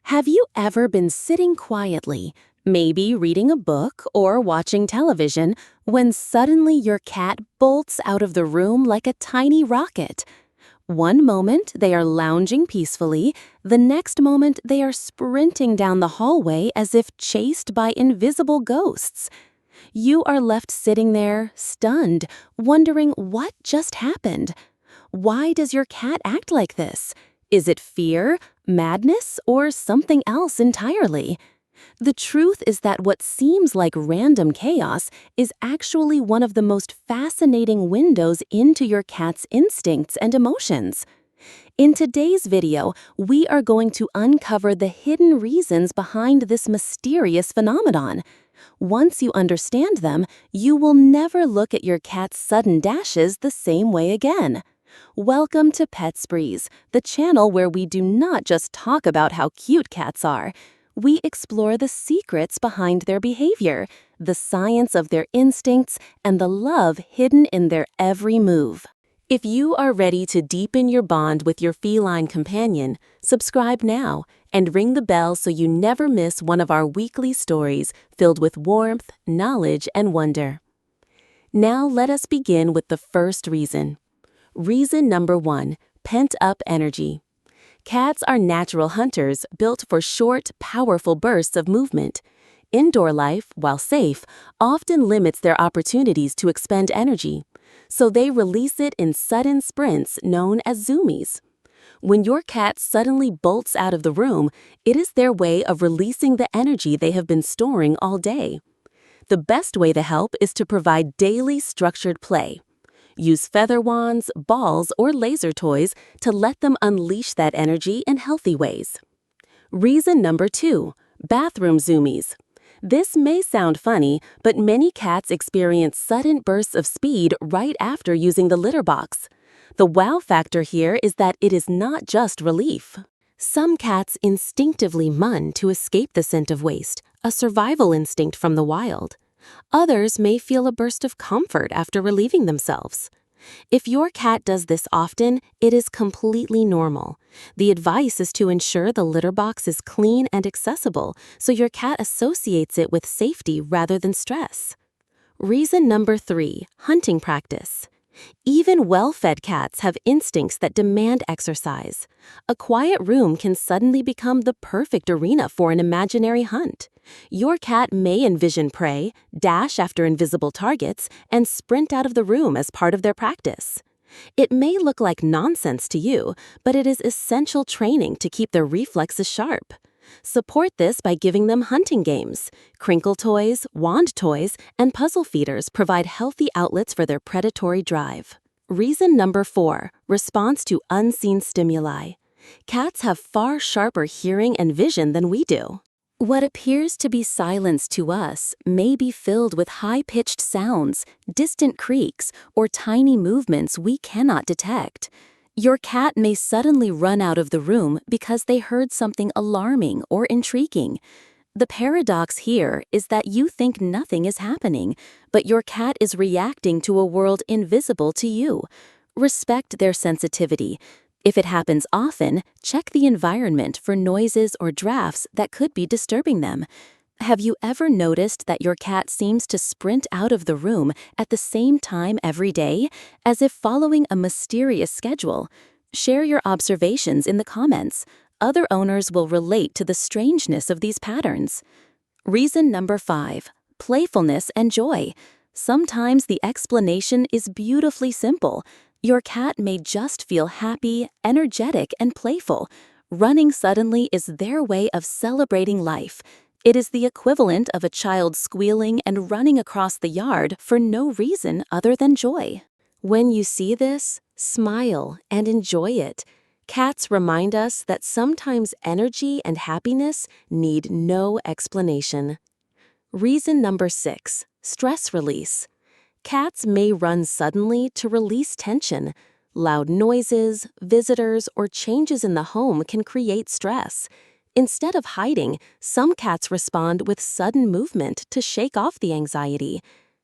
Have you ever been sitting quietly, maybe reading a book or watching television, when suddenly your cat bolts out of the room like a tiny rocket? One moment they are lounging peacefully, the next moment they are sprinting down the hallway as if chased by invisible ghosts. You are left sitting there, stunned, wondering what just happened. Why does your cat act like this? Is it fear, madness, or something else entirely? The truth is that what seems like random chaos is actually one of the most fascinating windows into your cat's instincts and emotions. In today's video, we are going to uncover the hidden reasons behind this mysterious phenomenon. Once you understand them, you will never look at your cat's sudden dashes the same way again. Welcome to Pet Sprees, the channel where we do not just talk about how cute cats are. We explore the secrets behind their behavior, the science of their instincts, and the love hidden in their every move. If you are ready to deepen your bond with your feline companion, subscribe now and ring the bell so you never miss one of our weekly stories filled with warmth, knowledge, and wonder. Now let us begin with the first reason. Reason number 1, pent-up energy. Cats are natural hunters built for short, powerful bursts of movement. Indoor life, while safe, often limits their opportunities to expend energy, so they release it in sudden sprints known as Zoomies. When your cat suddenly bolts out of the room, it is their way of releasing the energy they have been storing all day. The best way to help is to provide daily structured play. Use feather wands, balls, or laser toys to let them unleash that energy in healthy ways. Reason number 2, bathroom Zoomies. This may sound funny, but many cats experience sudden bursts of speed right after using the litter box. The wow factor here is that it is not just relief. Some cats instinctively mun to escape the scent of waste, a survival instinct from the wild. Others may feel a burst of comfort after relieving themselves. If your cat does this often, it is completely normal. The advice is to ensure the litter box is clean and accessible so your cat associates it with safety rather than stress. Reason number 3, hunting practice. Even well-fed cats have instincts that demand exercise. A quiet room can suddenly become the perfect arena for an imaginary hunt. Your cat may envision prey, dash after invisible targets, and sprint out of the room as part of their practice. It may look like nonsense to you, but it is essential training to keep their reflexes sharp. Support this by giving them hunting games. Crinkle toys, wand toys, and puzzle feeders provide healthy outlets for their predatory drive. Reason number 4, response to unseen stimuli. Cats have far sharper hearing and vision than we do. What appears to be silence to us may be filled with high-pitched sounds, distant creaks, or tiny movements we cannot detect. Your cat may suddenly run out of the room because they heard something alarming or intriguing. The paradox here is that you think nothing is happening, but your cat is reacting to a world invisible to you. Respect their sensitivity. If it happens often, check the environment for noises or drafts that could be disturbing them. Have you ever noticed that your cat seems to sprint out of the room at the same time every day, as if following a mysterious schedule? Share your observations in the comments. Other owners will relate to the strangeness of these patterns. Reason number 5, playfulness and joy. Sometimes the explanation is beautifully simple. Your cat may just feel happy, energetic, and playful. Running suddenly is their way of celebrating life. It is the equivalent of a child squealing and running across the yard for no reason other than joy. When you see this, smile and enjoy it. Cats remind us that sometimes energy and happiness need no explanation. Reason number 6, stress release. Cats may run suddenly to release tension. Loud noises, visitors, or changes in the home can create stress. Instead of hiding, some cats respond with sudden movement to shake off the anxiety.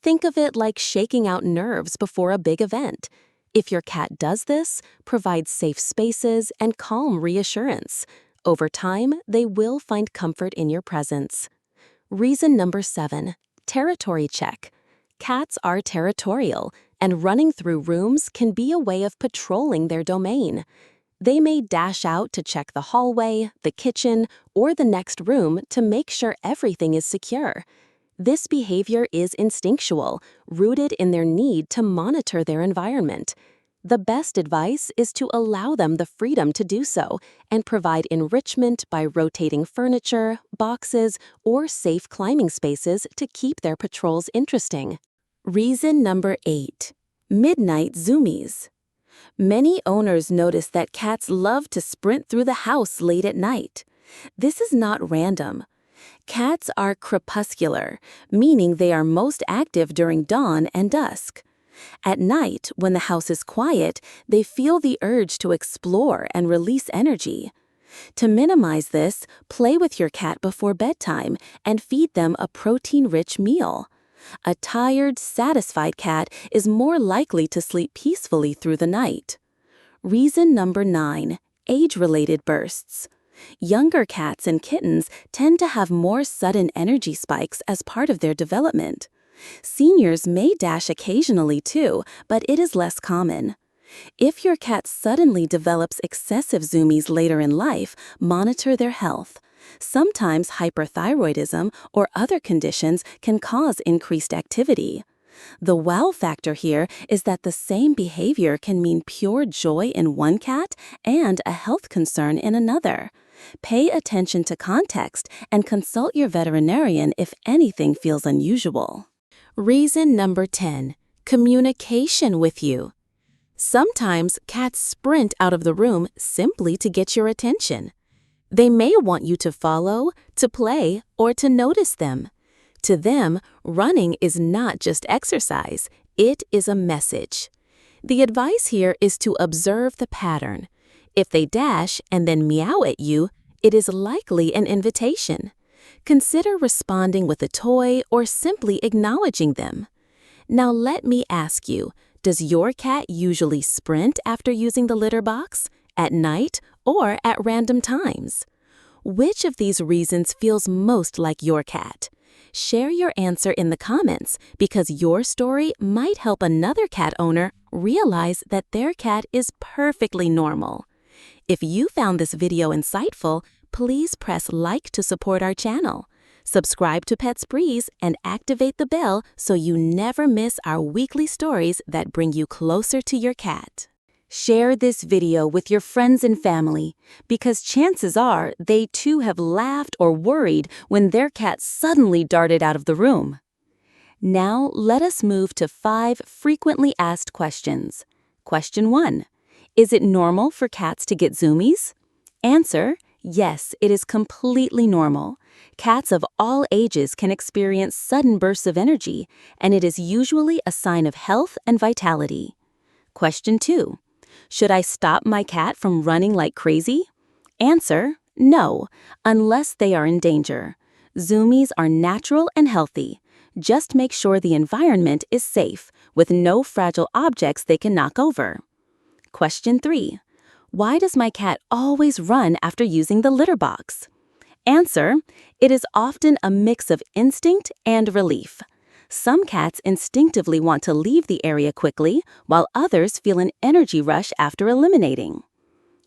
Think of it like shaking out nerves before a big event. If your cat does this, provide safe spaces and calm reassurance. Over time, they will find comfort in your presence. Reason number 7, territory check. Cats are territorial, and running through rooms can be a way of patrolling their domain. They may dash out to check the hallway, the kitchen, or the next room to make sure everything is secure. This behavior is instinctual, rooted in their need to monitor their environment. The best advice is to allow them the freedom to do so and provide enrichment by rotating furniture, boxes, or safe climbing spaces to keep their patrols interesting. Reason number 8, midnight zoomies. Many owners notice that cats love to sprint through the house late at night. This is not random. Cats are crepuscular, meaning they are most active during dawn and dusk. At night, when the house is quiet, they feel the urge to explore and release energy. To minimize this, play with your cat before bedtime and feed them a protein-rich meal. A tired, satisfied cat is more likely to sleep peacefully through the night. Reason number 9, age-related bursts. Younger cats and kittens tend to have more sudden energy spikes as part of their development. Seniors may dash occasionally too, but it is less common. If your cat suddenly develops excessive zoomies later in life, monitor their health. Sometimes hyperthyroidism or other conditions can cause increased activity. The wow factor here is that the same behavior can mean pure joy in one cat and a health concern in another. Pay attention to context and consult your veterinarian if anything feels unusual. Reason number 10, communication with you. Sometimes cats sprint out of the room simply to get your attention. They may want you to follow, to play, or to notice them. To them, running is not just exercise, it is a message. The advice here is to observe the pattern. If they dash and then meow at you, it is likely an invitation. Consider responding with a toy or simply acknowledging them. Now let me ask you, does your cat usually sprint after using the litter box, at night, or at random times? Which of these reasons feels most like your cat? Share your answer in the comments because your story might help another cat owner realize that their cat is perfectly normal. If you found this video insightful, please press like to support our channel. Subscribe to Pets Breeze and activate the bell so you never miss our weekly stories that bring you closer to your cat. Share this video with your friends and family because chances are they too have laughed or worried when their cat suddenly darted out of the room. Now let us move to 5 frequently asked questions. Question 1. Is it normal for cats to get zoomies? Answer: yes, it is completely normal. Cats of all ages can experience sudden bursts of energy, and it is usually a sign of health and vitality. Question 2. Should I stop my cat from running like crazy? Answer: no, unless they are in danger. Zoomies are natural and healthy. Just make sure the environment is safe, with no fragile objects they can knock over. Question 3. Why does my cat always run after using the litter box? Answer: it is often a mix of instinct and relief. Some cats instinctively want to leave the area quickly, while others feel an energy rush after eliminating.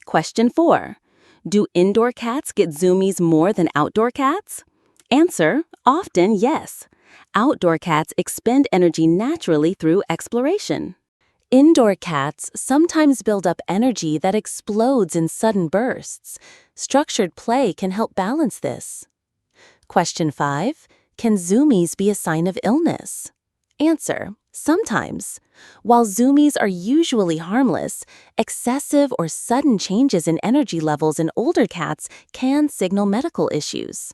Question 4. Do indoor cats get zoomies more than outdoor cats? Answer: often yes. Outdoor cats expend energy naturally through exploration. Indoor cats sometimes build up energy that explodes in sudden bursts. Structured play can help balance this. Question 5. Can zoomies be a sign of illness? Answer: sometimes. While zoomies are usually harmless, excessive or sudden changes in energy levels in older cats can signal medical issues.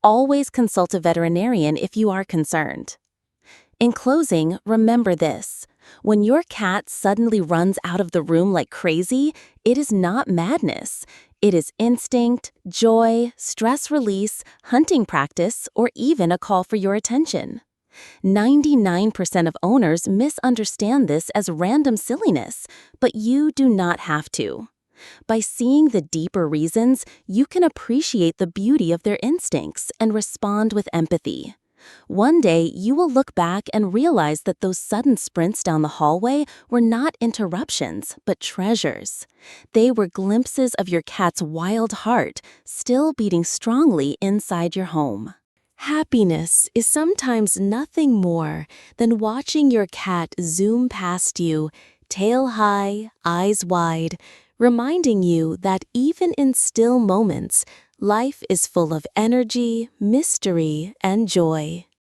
Always consult a veterinarian if you are concerned. In closing, remember this. When your cat suddenly runs out of the room like crazy, it is not madness. It is instinct, joy, stress release, hunting practice, or even a call for your attention. 99% of owners misunderstand this as random silliness, but you do not have to. By seeing the deeper reasons, you can appreciate the beauty of their instincts and respond with empathy. One day, you will look back and realize that those sudden sprints down the hallway were not interruptions, but treasures. They were glimpses of your cat's wild heart, still beating strongly inside your home. Happiness is sometimes nothing more than watching your cat zoom past you, tail high, eyes wide, reminding you that even in still moments, life is full of energy, mystery, and joy.